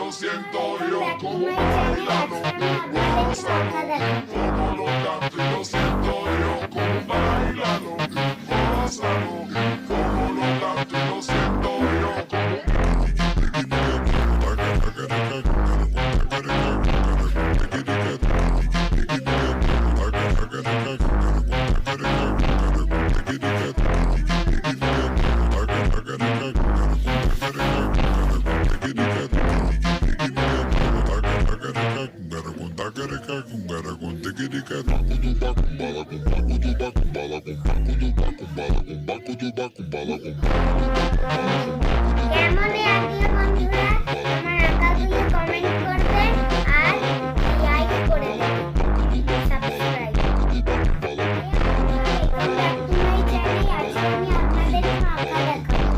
lo siento yo, como bailalo, gózalo, como lo canto y lo siento yo, como bailalo, gózalo, como lo canto y lo siento yo, কেমন লাগলো বন্ধুরা? আমার আঁকাগুলো comment করবেন আর like করে দেবেন, subscribe. আজকে আমি আপনাদের আঁকা দেখাবো।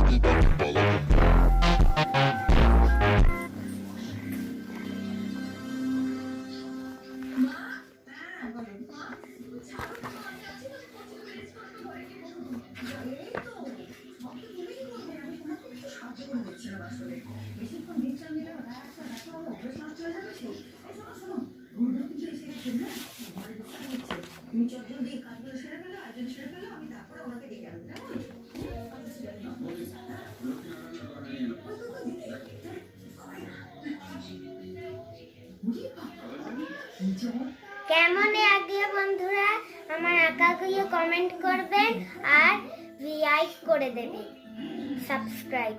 কেমন লাগলো বন্ধুরা? আমার আঁকাগুলো কমেন্ট করবেন আর লাইক করে দেবেন, সাবস্ক্রাইব।